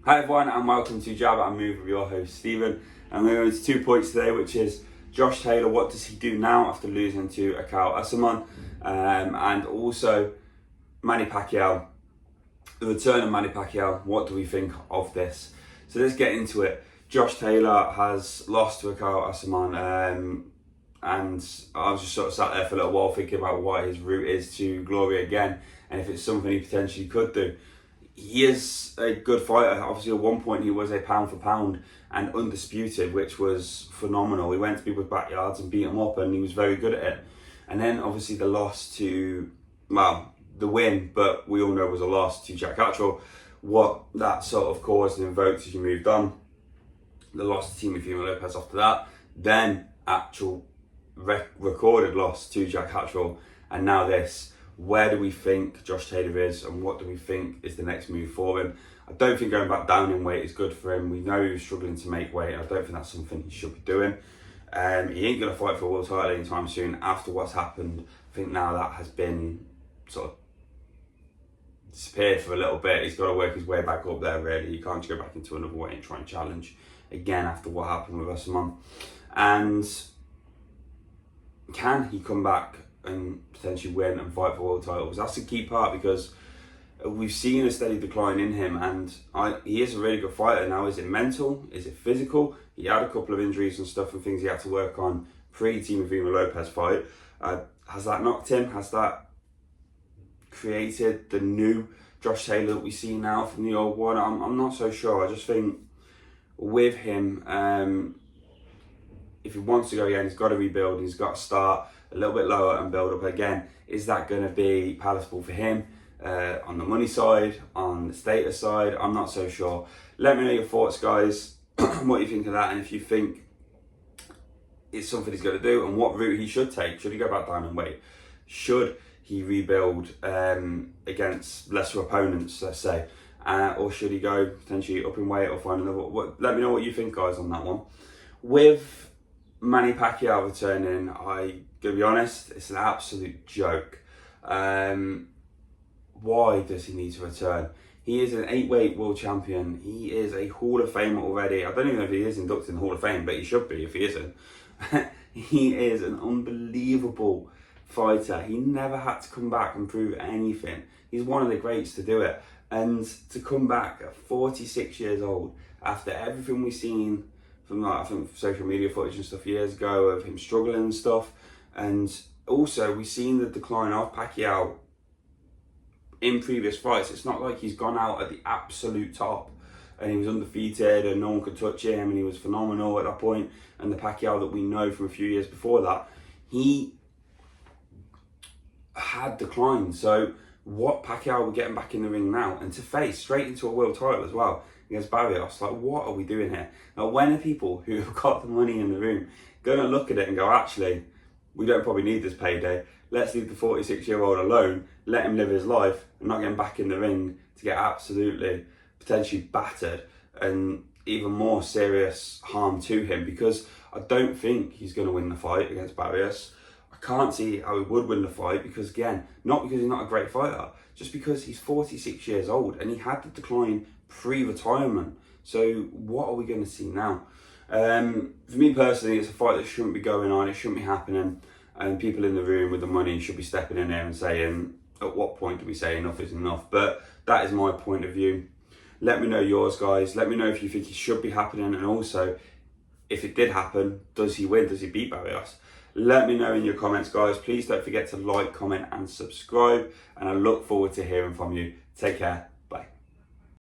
Hi everyone and welcome to Jab and Move with your host Stephen. And we're going to 2 points today, which is Josh Taylor, what does he do now after losing to Ekow Essuman? And also Manny Pacquiao, the return of Manny Pacquiao, what do we think of this? So let's get into it. Josh Taylor has lost to Ekow Essuman, and I was just sort of sat there for a little while thinking about what his route is to glory again and if it's something he potentially could do. He is a good fighter. Obviously, at one point he was a pound for pound and undisputed, which was phenomenal. He went to people's backyards and beat them up, and he was very good at it. And then obviously the loss to, well, the win, but we all know was a loss to Jack Catterall. What that sort of caused and invoked as you moved on. The loss to Teofimo Lopez after that, then actual recorded loss to Jack Catterall, and now this. Where do we think Josh Taylor is, and what do we think is the next move for him? I don't think going back down in weight is good for him. We know he was struggling to make weight. I don't think that's something he should be doing. He ain't going to fight for a world title anytime soon after what's happened. I think now that has been sort of disappeared for a little bit. He's got to work his way back up there, really. He can't just go back into another weight and try and challenge again after what happened with Essuman. And can he come back and potentially win and fight for world titles? That's the key part, because we've seen a steady decline in him, and he is a really good fighter now. Is it mental? Is it physical? He had a couple of injuries and stuff and things he had to work on pre-Teofimo Lopez fight. Has that knocked him? Has that created the new Josh Taylor that we see now from the old one? I'm not so sure. I just think with him, if he wants to go again, he's got to rebuild. He's got to start a little bit lower and build up again. Is that going to be palatable for him on the money side, on the status side? I'm not so sure. Let me know your thoughts, guys, what you think of that, and if you think it's something he's going to do and what route he should take. Should he go back down in weight? Should he rebuild against lesser opponents, let's say? Or should he go potentially up in weight or find another? Let me know what you think, guys, on that one. With Manny Pacquiao returning, to be honest, it's an absolute joke. Why does he need to return? He is an 8-weight world champion. He is a Hall of Famer already. I don't even know if he is inducted in the Hall of Fame, but he should be if he isn't. He is an unbelievable fighter. He never had to come back and prove anything. He's one of the greats to do it. And to come back at 46 years old, after everything we've seen from, like, I think social media footage and stuff years ago of him struggling and stuff, and also we've seen the decline of Pacquiao in previous fights. It's not like he's gone out at the absolute top and he was undefeated and no one could touch him and he was phenomenal at that point. And the Pacquiao that we know from a few years before that, he had declined. So what Pacquiao we're getting back in the ring now, and to face straight into a world title as well against Barrios, like, what are we doing here? Now, when are people who have got the money in the room going to look at it and go, actually, we don't probably need this payday. Let's leave the 46-year-old alone, let him live his life, and not get back in the ring to get absolutely, potentially battered and even more serious harm to him, because I don't think he's going to win the fight against Barrios. I can't see how he would win the fight because, again, not because he's not a great fighter, just because he's 46 years old and he had the decline pre-retirement. So what are we going to see now? For me personally, it's a fight that shouldn't be going on. It shouldn't be happening. And people in the room with the money should be stepping in there and saying, at what point do we say enough is enough? But that is my point of view. Let me know yours, guys. Let me know if you think it should be happening. And also, if it did happen, does he win? Does he beat Barrios? Let me know in your comments, guys. Please don't forget to like, comment and subscribe. And I look forward to hearing from you. Take care.